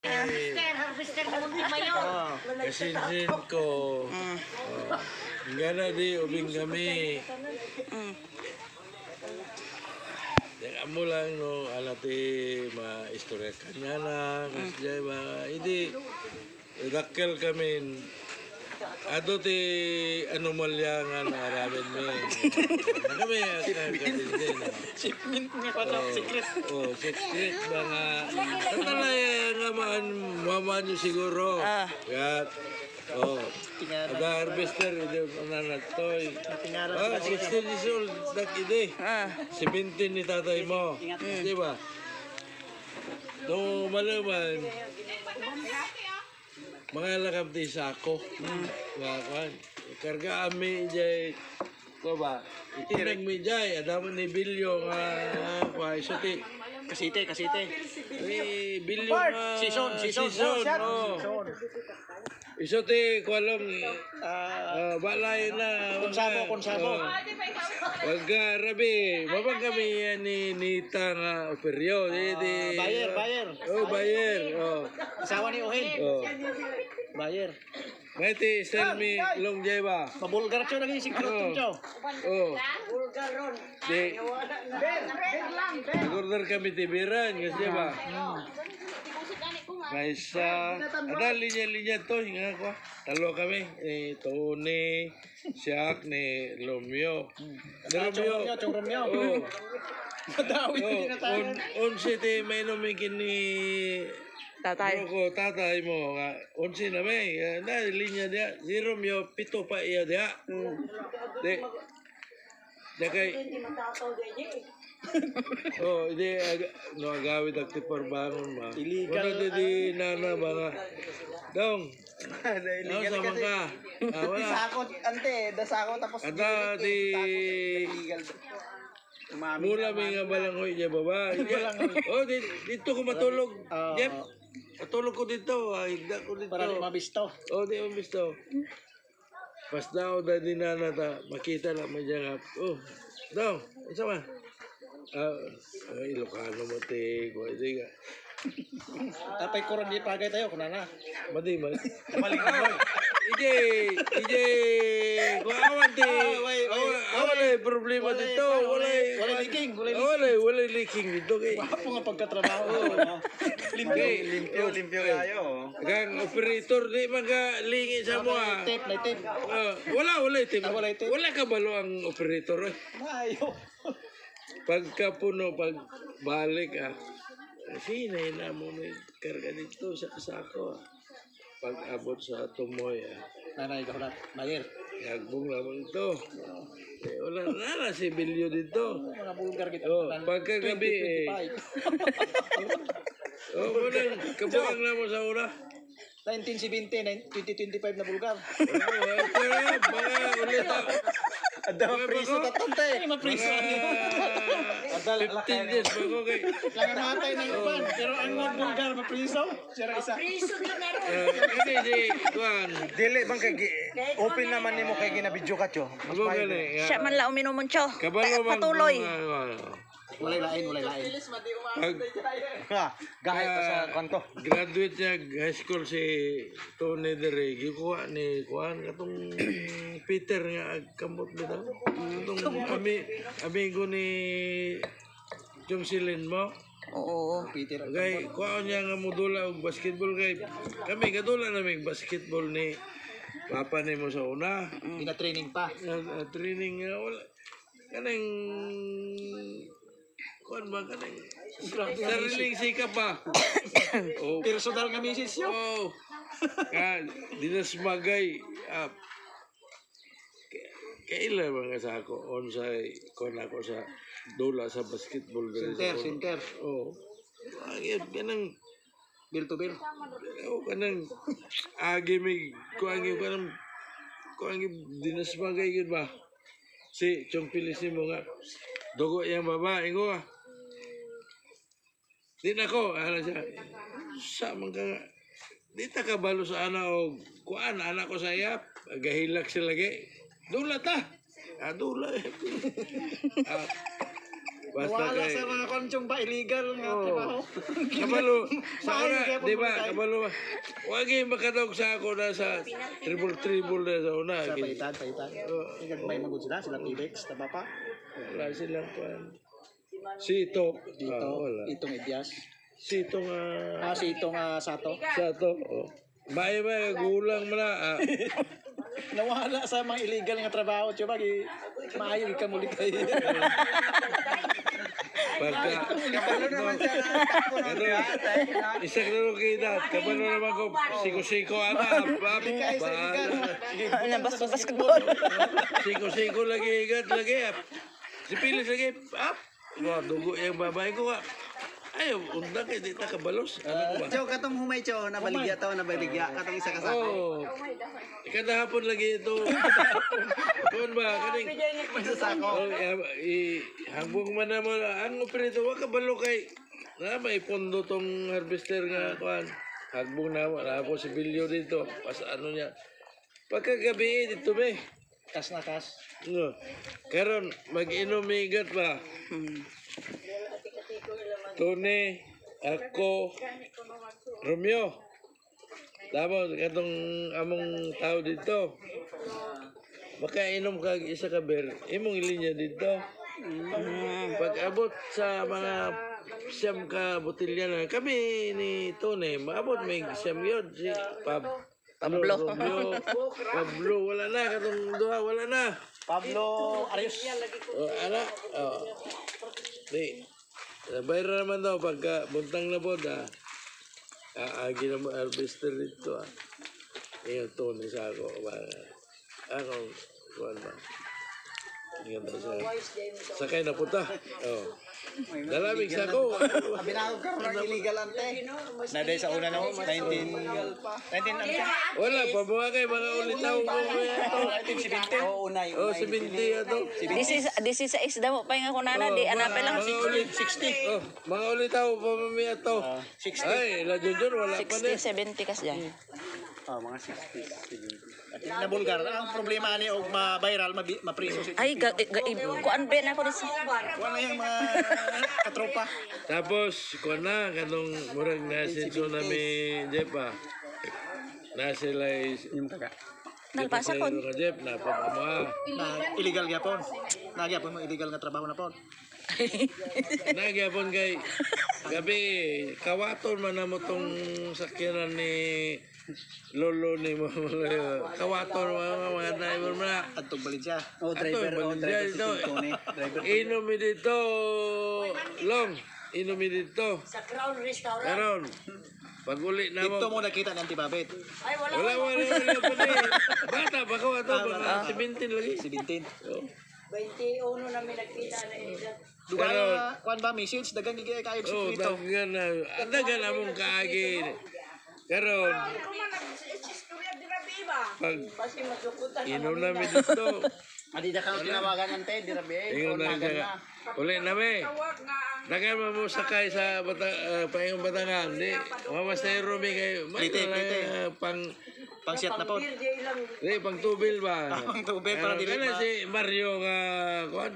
Harvester mo di mayo. Kasinsin ko. Nga na di, ubing kami. Amo lang no, alati ma-istorya kanya na. Kasi hindi, dakkel kami. Ato ti anomalya nga naramin mo. Kami at nagkasinsin. Shipment niya pa sa secret. Secret ba nga. Tatalaya nga maman nyo siguro. Kat. Ada harvester ide nanatoy. 16 years old dak ide. 17 ni tatay mo. Di ba? No malaman. Mga lakab ti sako. Nga kan. Karga ami jay ko ba? Itinag mi jay adaman ni Bilyo nga kwa isuti. Kasite. Bilyo nga Season. Isuti ko alam balay na konsabo. Wag rabi, mabang kami ni Nita nga operyo. Bayer. Bayer. Asawa ni Ohen. Bayer. Mati Selmi long jay ba? Mabulgar siya lagi secret siya. Bulgar ron. Di. Order kami tibiran kasi ba? Kaisa, ada linya-linya to nga ko. Talo kami, Tony, Siak ni Romeo. Chong Romeo. Madawi na tayo. Onse ti may nomikin ni Tatay. ko tatay mo nga. Onse na may, na linya dia. Si Romeo pito pa iya dia. De. Kay hindi no agawid ang tiparbangon ma. Illegal. Wala di nana mga dong. Illegal sama kasi. ka. Wala. Dasakot, ante, dasakot tapos Ada di illegal. Umami mula may nga balanghoy niya baba. Dito ko matulog. Yep. Matulog ko dito. Higda ko dito. Para di mabisto. Di mabisto. Pas daw da di nana ta makita na may jangap. Dong, isa man. Ilocano mo te, ko ito nga. Tapay koron di pagay tayo, kunana. Mali. Maling boy. Ije, ko awan te. Wala problema dito. Wala leaking dito kay. Wapo nga pagkatrabaho. Limpyo kayo. Gang operator di magalingi sa mo. May tape. Wala tape. Wala tape. Wala ka balo ang operator. Mayo. Pagkapuno, pag balik sinay na mo may karga dito sa kasako. Pag abot sa tumoy Nanay ka na. Bayer. Nagbong naman ito. Wala na si Bilyo dito. Mga bulgar kita. Pagkagabi munang kabuang na mo sa ura. 1970, 2025 na bulgar. Mga ulit Ada priso tatante. Ay, mapriso. 15 years bago kay. Langan matay ng iban. Pero ang mga bulgar mapriso. Sira isa. Priso na meron. Kasi si Juan. Dili bang kay open naman nimo kay ginabidyo ka tyo. Abo gali. Siya man la uminom mo siya. Kabalo man. Patuloy. Walay lain. Pag Gahit pa sa kanto. graduate niya high school si Tony Dere, gikuha ni Juan katong Peter nga kamot nito. Katong amigo ni Jong Silin mo. Oo. Peter. Kay kuha niya nga modula og basketball kay kami kadula naming basketball ni papa ni mo sa una. Gina-training pa. Training nga wala. Kanang kuan ba kanang sariling sikap ba? Personal nga misis yun. Dinas magay kailan mga sa ako onsay kon ako sa dula sa basketball Center. Ayun kanang Bill to bill. kanang agimig kuan dinas magay yun ba? Si Chong Pilisin mo nga dugo yang babae ko di na ko siya sa mga di ta kabalo sa ana o kuan anak ko sa iyap gahilak sila lagi dula ta dula Basta Wala kay... sa mga konsyong ba illegal nga Oo. trabaho. Kabalo, sa una, Maayo, kaya di ba, pumunta. kabalo, wag yung makatawag sa ako na sa triple na sa una. Sa paitan. Ikaw may magod sila Pibex, taba pa. Wala silang pan. Sito. Dito, Wala. itong Idyas. Sito nga. Si itong Sato. Sa to. Oh. May gulang mo na. Nawala sa mga illegal nga trabaho. Tiyo ba, maayo ka muli kayo. Pagka. Kabalo naman siya na takbo ng isang laro kita. Kabalo naman ko. Siko-siko anak. Nabas-bas basketball. Siko-siko lagi igat lagi. Si Pilis lagi. Dugo yung babae ko. Ayaw, undang kayo, di ta kabalos. Ano ko ba? Chow, katong humay chow, nabaligya to, nabaligya. Katong isa kasako. Oo. Kada hapon lagi ito. Kuan ba? Kaning... Magsasako. Hambong man naman. Ang operito, wag kabalo kay... Na, may pondo tong harvester nga, kuan. Hagbong na, wala po si Bilyo dito. Pas ano niya. Pagkagabi, dito may. Kas na kas. No. Karon, mag-inom igat ba? Tony, ako, Romeo. Tapos, katong among tao dito. Baka inom ka isa ka beer, imong ilinya dito. Pag abot sa mga siyam ka botilya na, kami ni Tony, maabot may siyam yun. Si Pablo. Romeo, Pablo, wala na. Katong duha, wala na. Pablo Arius. Anak, di. Bayra naman daw pagka buntang na po agi na mo harvester dito Ngayon to ni sa ako ako kuwan ba ngayon sa sakay na punta dalamig sa ako Binawag ka ng illegal ante. Naday sa una no, 19 ano siya? wala pa mga kay mga ulitaw ko Oo, unay. oh 70 ato This is sa isda mo pa nga kunana di anapay lang. mga ulit 60 mga ulitaw pa mami ato 60 ay la jujur wala pa 60, ni 70 kas dyan. Oh, mga 60. Na Bulgar. Ang problema ni og ma-viral, mapriso si. Ay, kuan ben ako dis. Wala yung mga katropa. Tapos, kuha na, kanong murag na sinso namin, Jeff, na sila Yung kaga. Nagpasa kon. ka, Jeff, na pamama. Na illegal gyapon. Nagyapon mo illegal nga trabaho na pon. Nagyapon kay, gabi, kawaton man na mo tong sakyanan ni Lolo ni mo. Kawaton mga driver mo na. Adtog Valencia. Oh, driver dito. si Tony. Driver. Inumin dito, Long. Inumin dito. Sa Crown Restaurant. Karon, pag uli na mo. Dito mo nakita ng Antibabet. Ay, wala. Wala pa ni. Bata, baka ito. Baka 17 lagi. 17. 21 namin nagkita na edad. Duga kuan ba message dagang gigay kayo Oh, dito. dagan na. Dagan na mong kaagi. Karon, Ako man nag-istorya di na biba. pag Kasi masukutan inom namin dito. Adi da ka tinawagan ante, di rabi. Ingon na siya. Uli namin. Wag nga ang Dagan mo sakay sa Payong Batangan. Di, mamastero mi kayo. Plite. Pang Pang-shot na po. birthday lang. Di, pang tubil ba? Pang tubil para dili Kana ma- si Mario nga, kuan?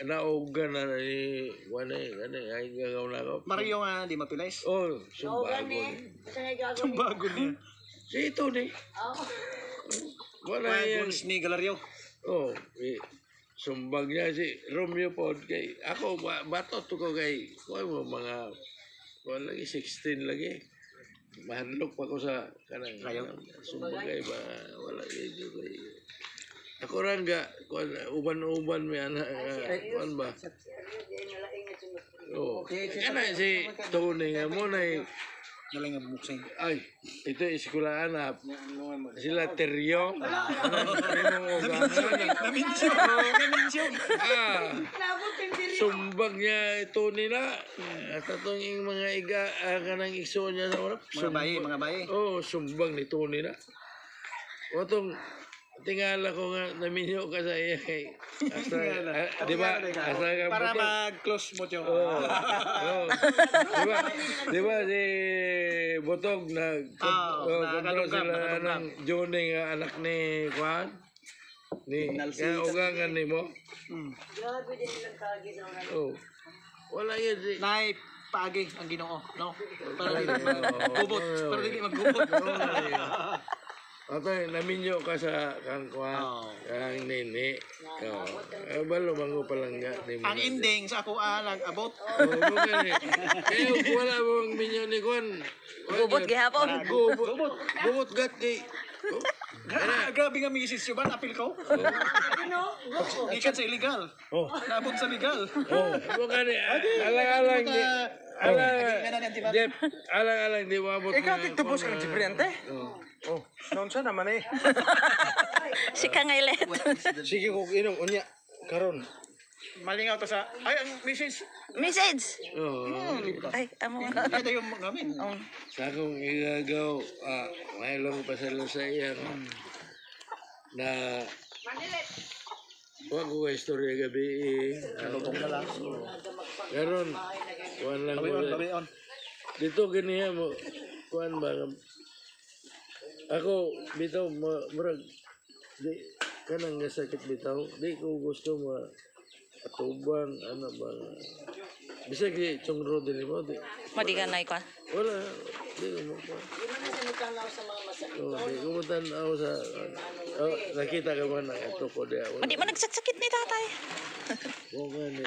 Naugan na ni, kuan ay gagaw na ako. Mario nga di mapilays. Oh, Oo, sumbago. gani. Basta nga gagawin. Bago niya. Si ito ni. Oo. Wala yan. Bago ni Galario. Oh, sumbag niya si Romeo po kay ako bato to ko kay kuha mo mga wala lagi 16 lagi. Mahanlok pa ko sa kanang sumbag kay ba wala yun kay ako ran ga uban-uban may anak kuan ba. Oh, kana si Tony nga mo na Galing nga buksing. ay, ito eskwelahan na sila Teryo. Sumbag niya ito nila. At itong yung mga kanang iso niya sa urap. Mga bayi. Oo, sumbag ni Tony na. O itong tingala ko nga naminyo ka sa iya kay di ba asa ka Para po mag-close mo tiyo. oh. Di ba si Botog na kontrol kalungkap, sila nakalungkap. ng Johnny nga anak ni Juan Ni, kaya ugangan ni mo. Oh. Wala yan. Nay, paagi ang Ginoo, no? Para di maggubot, para di maggubot. Okay, naminyo ka sa kang kuha, kang nini. Balo bango pa lang nga. Ang ending sa ako abot. Kaya wala mong minyo ni Kwan. Gubot gihapon. Gubot gat kay. Grabe nga misis yun ba? Napil ko? Ikan sa illegal. Nabot sa legal. Alang-alang di. Jeff, alang-alang di mabot. Ikaw tigtubos kang Jibriante? Oh, noon siya naman eh. Si Kangailet. Sige kung inom, unya. Karon. Malingaw to sa... Ay, ang misis. Message. Ay, amo. Ito yung gamin. Sa akong igagaw, mayroong pasalo sa iyang na wag ko istorya gabi karon kuan lang ko dito ganiya mo kuan ba ako bitaw murag di kanang sakit bitaw di ko gusto mo atubang ano ba bisag di chungro din mo di Madiganay ko. wala di ko mo di ko mo tanaw sa nakita ka man ito ko di Madi man nagsakit ni tatay.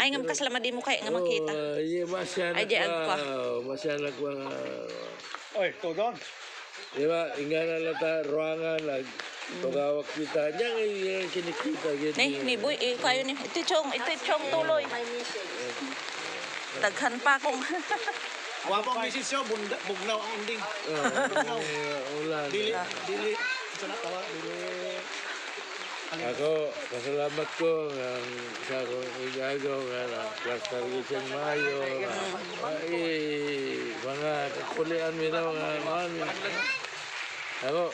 Ay ngam kasalamat di mo kay nga makita. Iya masya Ay, di agpa. masya ko Oy, tudon. di ba ingana lata ruangan lag tugawak kita nya yung kinikita gitu Ni boy, kayo ni. Ito chong tuloy. Daghan pa akong. Wapang misis yun, bugnaw ang ending. ulan Dili. Ito na tawa. Dili. ako pasalamat ko ang sa akong igagaw nga na plaster gising mayo ay mga kakulian mi daw nga man ako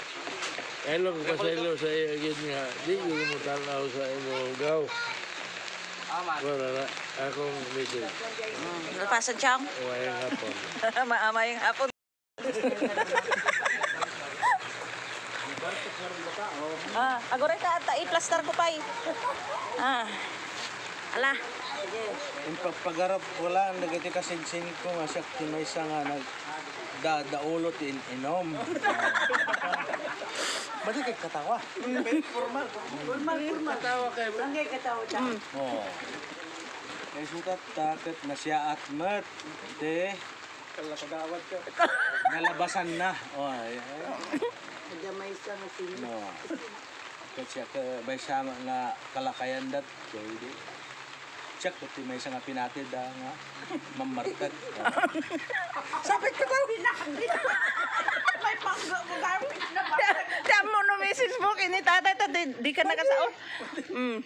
elong pasaylo sa iya gid nga di ko mo tanaw sa imo gaw wala na akong message Lapasan siyang. wayang hapon Maama yung hapon. Agora ka i-plaster ko pa eh. Ala. Yung pagpagarap wala, nagati kasing ko nga siya may isa nga daulot inom. Ba't kay katawa? Formal. tawa kay Langay katawa siya. Oo. Kaya sukat takot na siya at mat. De, Kalapagawad ka. nalabasan na. Oh, Madamay sa nga sino. no. Kasi ka may sama nga kalakayan dat. Jadi, check kuti may isa nga pinatid nga mamarkat. Sabit ko daw may pangga mo gawin na ba? Tiyan mo no message mo kini tatay di ka nakasaon.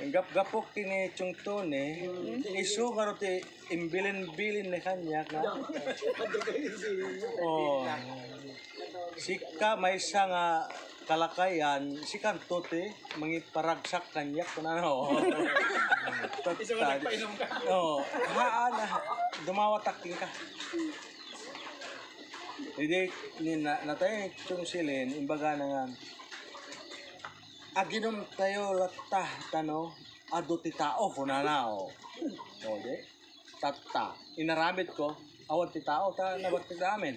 Ang gap-gapok kini chung tone, isu karo ti imbilin-bilin na kanya ka. Oh. Sika may isa nga kalakayan, si kantote mangiparagsak kanyak kunano. Isa nga nagpainom ka. Oh, haana dumawatak ka. Hindi ni natay chung silin imbaga na nga aginom tayo latah tano ado ti tao kunanao. O de tatta inaramid ko awat ti tao ta nabat ti amin.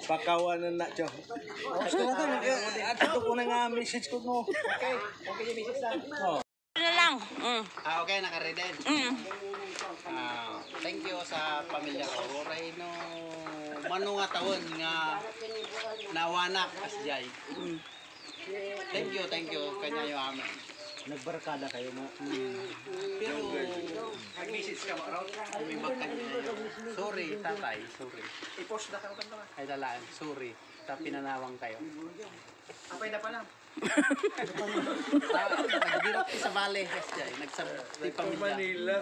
Pakawanan na cho. Gusto na kan ato ko na nga message ko mo. Okay yung misis na. Oh. Na lang. Okay, naka-ready. Thank you sa pamilya ko. Oray no mano nga taon nga nawanak asjay. Thank you kanya yung amin. Nagbarkada kayo mo. Pero Nag-message ka mo, Raul. may sorry tatay, sorry. I-post na ka mo. Ay dalaan, sorry. Pinanawang kayo. Apay na pa lang. Nagbirok sa bale asjay, nagsabi pamilya. Manila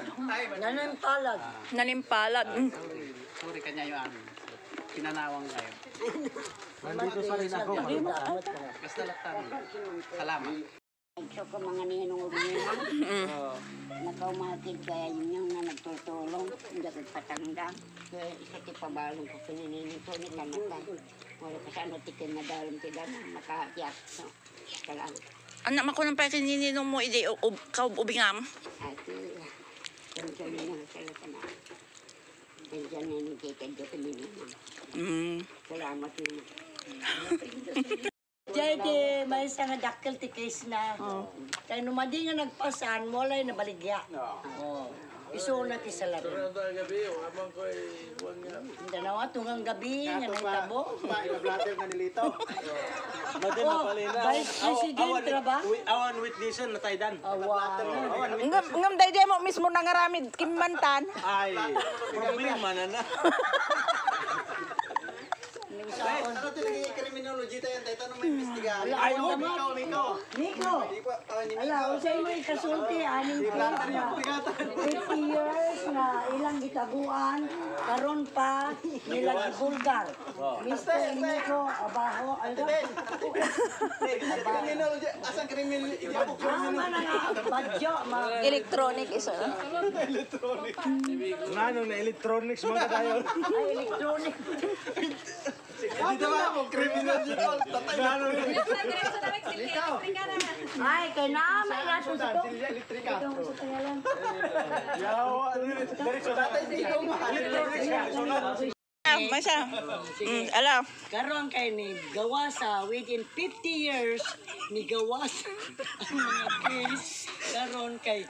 Nanampalag. Nanimpalad. Sorry kanya yung amin. Pinanawang kayo. Nandito sa rin ako. Basta laktan. Salamat. So ko mga ninong umiinom, nakaumatid kaya yun yung na nagtutulong, hindi ko patanda. Kaya isa ti pabalong ko pinininig ko ni kamatay. Wala pa sana tikin na dalam ti dana, makatiyak. So, Salamat. Anak mo ko ng pakininino mo, hindi kaubingam. Ate, pensiyan na sila ka na. Pensiyan na ni Tita Jocelyn na. Salamat yun. Jadi, may isang dakkel ti case na. Kaya numadi nga nagpasan, walay nabaligya. Iso na ti salarin. Pero ito ang gabi, amang ko ay buwan nga. Hindi na tungang gabi, nga nagtabo. Blatter na nilito. Vice President ba? Awan witnessan na taydan. Awan. Ngam day mo mismo nangaramid kimmantan. Ay, problema na na. Ano talaga yung criminology tayo? Tayo tanong may investigahan. Ay, Miko. Nico! Ala, usay mo ikasulti, aning na 50 years na ilang gitaguan, karon pa nilang bulgar. Mr. Nico, abaho, Criminology. Asan criminology? Tama na nga, badyo, Electronic isa. Ano na electronics mga tayo. ay electronic. Dito ba ako? Criminology ko. Tatay na. Ay, kay namin na susuko. Ikaw sa tangalan. Masa? Alam. Karon kay ni gawasa within 50 years ni gawasa ang mga case karon kay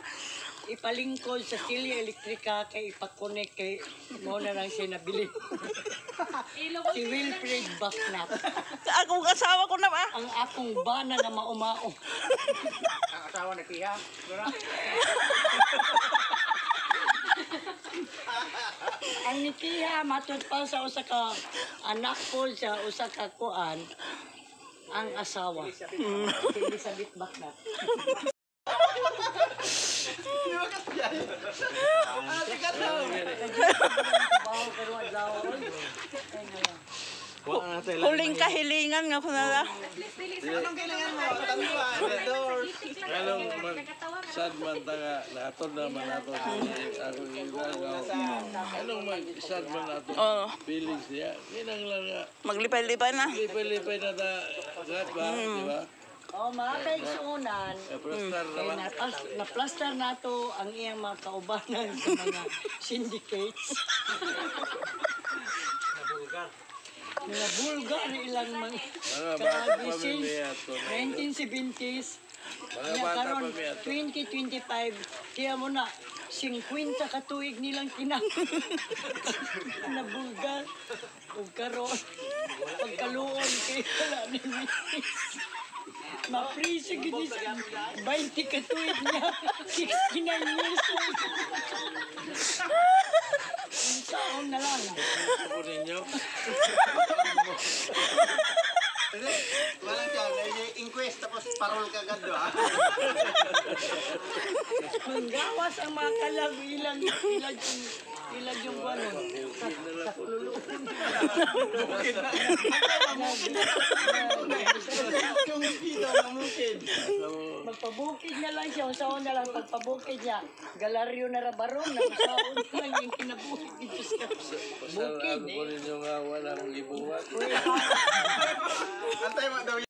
ipalingkod sa silya elektrika kay ipakonek kay mo na lang siya nabili. Si Wilfred Baknap. Sa akong asawa ko na ba? Ang akong bana nga maumao. Ang asawa na kiha. Ang nikiha matod pa sa usa ka anak ko sa usa ka kuan ang asawa. Si Elizabeth Baknap. Huling kahilingan nga ko na. Anong kailangan mo? Tanduan. Doors. Anong sad man taga natod naman nato sa ako ginagawa. Anong sad man nato feelings niya. Ginang lang nga. Maglipay-lipay na. Lipay-lipay na ta gat ba, di ba? Oh, mga kaigsuunan, Prestar kay naman. na-plaster nato ang iyang mga kaubanan sa mga syndicates. Mga bulgar ilang mga Mga bata pa may since miyato. 1970s. Mga Kaya bata pa karon miyato. 2025, kaya mo na 50 katuig nilang kinang na bulgar. O karon pagkaluon kay wala ni misis. Ma-freeze gini sa 20 katuig niya. 69 years old. Ang saon na lang. Ako ninyo. Walang siya. Inquest tapos parol ka agad ba? Manggawas ang mga kalag ilang yung ano. Sa kululuon. Yung dito na mukid. Magpabukid na lang siya. Usaon na lang pagpabukid niya. Galaryo na rabaron. Usaon na lang yung kinabukid dito sa bukid. Ako ninyo nga walang gibuhat. Antay mo daw